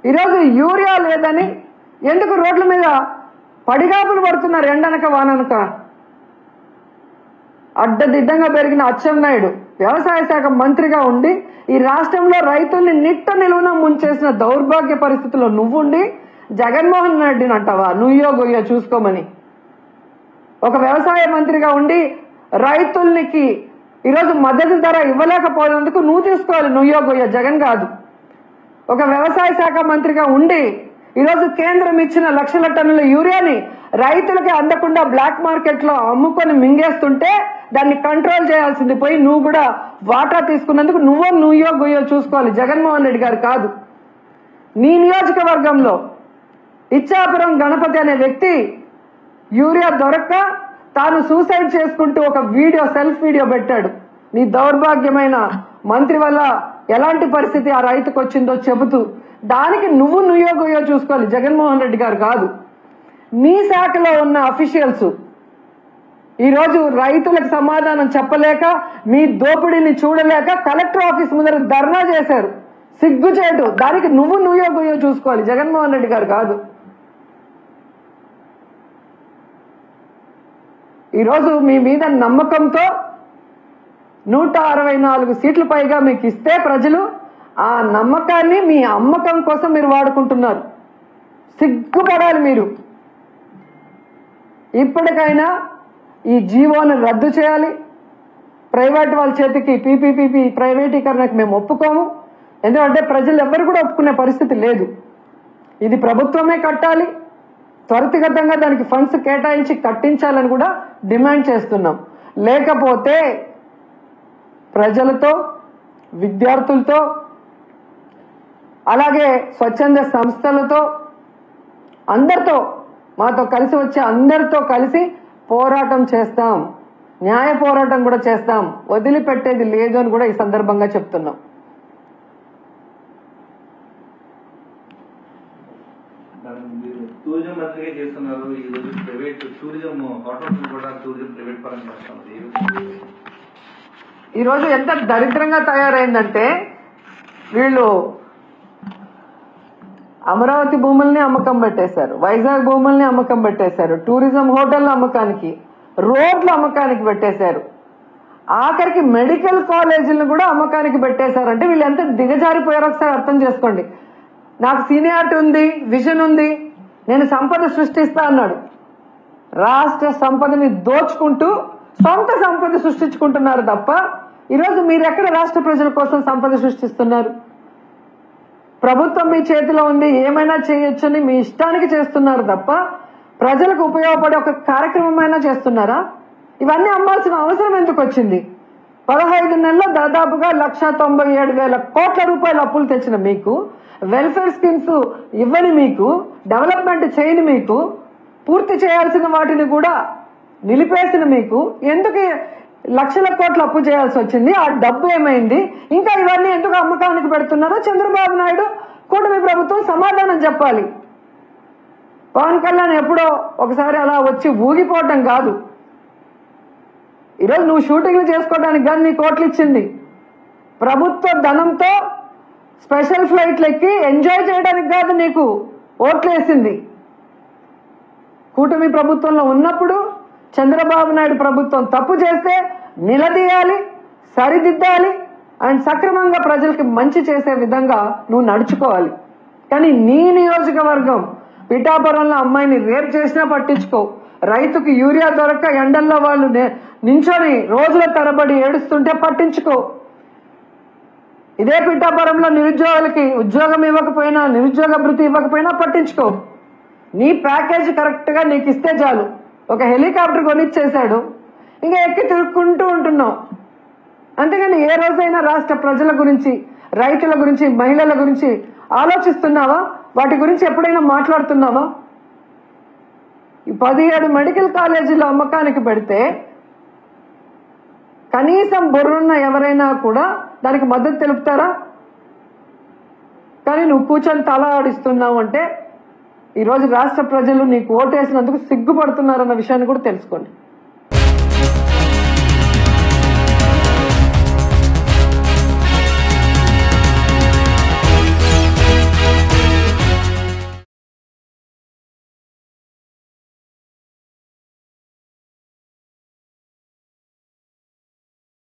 ఈరోజు యూరియా లేదని ఎందుకు రోడ్ల మీద పడిగాపులు పడుతున్నారు? ఎండనక వాననక. అడ్డదిడ్డంగా పెరిగిన అచ్చెన్నాయుడు వ్యవసాయ శాఖ మంత్రిగా ఉండి ఈ రాష్ట్రంలో రైతుల్ని నిట్ట నిలువున ముంచేసిన దౌర్భాగ్య పరిస్థితుల్లో నువ్వుండి జగన్మోహన్ రెడ్డిని అంటావా నుయ్యో గొయ్యో చూసుకోమని? ఒక వ్యవసాయ మంత్రిగా ఉండి రైతులకి ఈరోజు మద్దతు ధర ఇవ్వలేకపోయినందుకు నువ్వు తీసుకోవాలి నుయ్యో గొయ్యో, జగన్ కాదు. ఒక వ్యవసాయ శాఖ మంత్రిగా ఉండి ఈరోజు కేంద్రం ఇచ్చిన లక్షల టన్నుల యూరియాని రైతులకి అందకుండా బ్లాక్ మార్కెట్ లో అమ్ముకొని మింగేస్తుంటే దాన్ని కంట్రోల్ చేయాల్సింది పోయి నువ్వు కూడా వాటా తీసుకున్నందుకు నుయ్యో గొయ్యో చూసుకోవాలి, జగన్మోహన్ రెడ్డి గారు కాదు. నీ నియోజకవర్గంలో ఇచ్చాపురం గణపతి అనే వ్యక్తి యూరియా దొరక్క తాను సూసైడ్ చేసుకుంటూ ఒక వీడియో, సెల్ఫ్ వీడియో పెట్టాడు. నీ దౌర్భాగ్యమైన మంత్రి వల్ల ఎలాంటి పరిస్థితి ఆ రైతుకు వచ్చిందో చెబుతూ దానికి నుయ్యో గొయ్యో చూసుకోవాలి, జగన్మోహన్ రెడ్డి గారు కాదు. నీ శాఖలో ఉన్న అఫీషియల్స్ ఈరోజు రైతులకు సమాధానం చెప్పలేక మీ దోపిడీని చూడలేక కలెక్టర్ ఆఫీస్ ముందర ధర్నా చేశారు. సిగ్గుచేటు. దానికి నుయ్యో గొయ్యో చూసుకోవాలి, జగన్మోహన్ రెడ్డి గారు కాదు. ఈరోజు మీ మీద నమ్మకంతో 164 సీట్లు పైగా మీకు ఇస్తే ప్రజలు ఆ నమ్మకాన్ని మీ అమ్మకం కోసం మీరు వాడుకుంటున్నారు. సిగ్గుపడాలి మీరు. ఇప్పటికైనా ఈ జీవోను రద్దు చేయాలి. ప్రైవేట్ వాళ్ళ చేతికి పీపీపీ ప్రైవేటీకరణకు మేము ఒప్పుకోము. ఎందుకంటే ప్రజలు ఎవ్వరు కూడా ఒప్పుకునే పరిస్థితి లేదు. ఇది ప్రభుత్వమే కట్టాలి. త్వరితగతంగా దానికి ఫండ్స్ కేటాయించి కట్టించాలని కూడా డిమాండ్ చేస్తున్నాం. లేకపోతే ప్రజలతో, విద్యార్థులతో, అలాగే స్వచ్ఛంద సంస్థలతో, అందరితో, మాతో కలిసి వచ్చే అందరితో కలిసి పోరాటం చేస్తాం. న్యాయ పోరాటం కూడా చేస్తాం. వదిలిపెట్టేది లేదు అని కూడా ఈ సందర్భంగా చెప్తున్నాం. టూరిజం మంత్రిగా చేస్తున్నారు. ఈ రోజు ప్రైవేట్ టూరిజం హోటల్స్ కూడా టూరిజం ప్రైవేట్ పరంగా చేస్తున్నారు. ఈరోజు ఎంత దరిద్రంగా తయారైందంటే వీళ్ళు అమరావతి భూముల్ని అమ్మకం పెట్టేశారు, వైజాగ్ భూముల్ని అమ్మకం పెట్టేశారు, టూరిజం హోటల్ అమ్మకానికి, రోడ్ల అమ్మకానికి పెట్టేశారు, ఆఖరికి మెడికల్ కాలేజీలను కూడా అమ్మకానికి పెట్టేశారంటే వీళ్ళు ఎంత దిగజారిపోయారో ఒకసారి అర్థం చేసుకోండి. నాకు సీనియారిటీ ఉంది, విజన్ ఉంది, నేను సంపద సృష్టిస్తా అన్నాడు. రాష్ట్ర సంపదని దోచుకుంటూ సొంత సంపద సృష్టించుకుంటున్నారు తప్ప ఈరోజు మీరు ఎక్కడ రాష్ట్ర ప్రజల కోసం సంపద సృష్టిస్తున్నారు? ప్రభుత్వం మీ చేతిలో ఉంది, ఏమైనా చేయొచ్చని మీ ఇష్టానికి చేస్తున్నారు తప్ప ప్రజలకు ఉపయోగపడే ఒక కార్యక్రమమైనా చేస్తున్నారా? ఇవన్నీ అమ్మాల్సిన అవసరం ఎందుకు వచ్చింది? 15 నెలల్లో దాదాపుగా 1,97,000 కోట్ల రూపాయల అప్పులు తెచ్చిన మీకు, వెల్ఫేర్ స్కీమ్స్ ఇవ్వని మీకు, డెవలప్మెంట్ చేయని మీకు, పూర్తి చేయాల్సిన వాటిని కూడా నిలిపేసిన మీకు ఎందుకు లక్షల కోట్ల అప్పు చేయాల్సి వచ్చింది? ఆ డబ్బు ఏమైంది? ఇంకా ఇవన్నీ ఎందుకు అమ్మకానికి పెడుతున్నారో చంద్రబాబు నాయుడు, కూటమి ప్రభుత్వం సమాధానం చెప్పాలి. పవన్ కళ్యాణ్ ఎప్పుడో ఒకసారి అలా వచ్చి ఊగిపోవటం కాదు. ఈరోజు నువ్వు షూటింగ్లు చేసుకోవడానికి కానీ నీ కోట్లు ఇచ్చింది ప్రభుత్వ ధనంతో స్పెషల్ ఫ్లైట్లు ఎక్కి ఎంజాయ్ చేయడానికి కాదు నీకు ఓట్లు వేసింది. కూటమి ప్రభుత్వంలో ఉన్నప్పుడు చంద్రబాబు నాయుడు ప్రభుత్వం తప్పు చేస్తే నిలదీయాలి, సరిదిద్దాలి అండ్ సక్రమంగా ప్రజలకి మంచి చేసే విధంగా నువ్వు నడుచుకోవాలి. కానీ నీ నియోజకవర్గం పిఠాపురంలో అమ్మాయిని రేప్ చేసినా పట్టించుకో, రైతుకి యూరియా దొరక్క ఎండల్లో వాళ్ళు నించొని రోజుల తరబడి ఏడుస్తుంటే పట్టించుకో, ఇదే పిఠాపురంలో నిరుద్యోగులకి ఉద్యోగం ఇవ్వకపోయినా, నిరుద్యోగ భృతి ఇవ్వకపోయినా పట్టించుకో. నీ ప్యాకేజ్ కరెక్ట్ గా నీకు ఇస్తే చాలు. ఒక హెలికాప్టర్ కొనిచ్చేశాడు, ఇంకా ఎక్కి తిరుక్కుంటూ ఉంటున్నావు. అంతేగాని ఏ రోజైనా రాష్ట్ర ప్రజల గురించి, రైతుల గురించి, మహిళల గురించి ఆలోచిస్తున్నావా? వాటి గురించి ఎప్పుడైనా మాట్లాడుతున్నావా? 17 మెడికల్ కాలేజీలు అమ్మకానికి పెడితే కనీసం బుర్రున్న ఎవరైనా కూడా దానికి మద్దతు తెలుపుతారా? కానీ నువ్వు కూర్చొని తల ఆడిస్తున్నావు అంటే ఈరోజు రాష్ట్ర ప్రజలు నీకు ఓటేసినందుకు సిగ్గుపడుతున్నారన్న విషయాన్ని కూడా తెలుసుకోండి.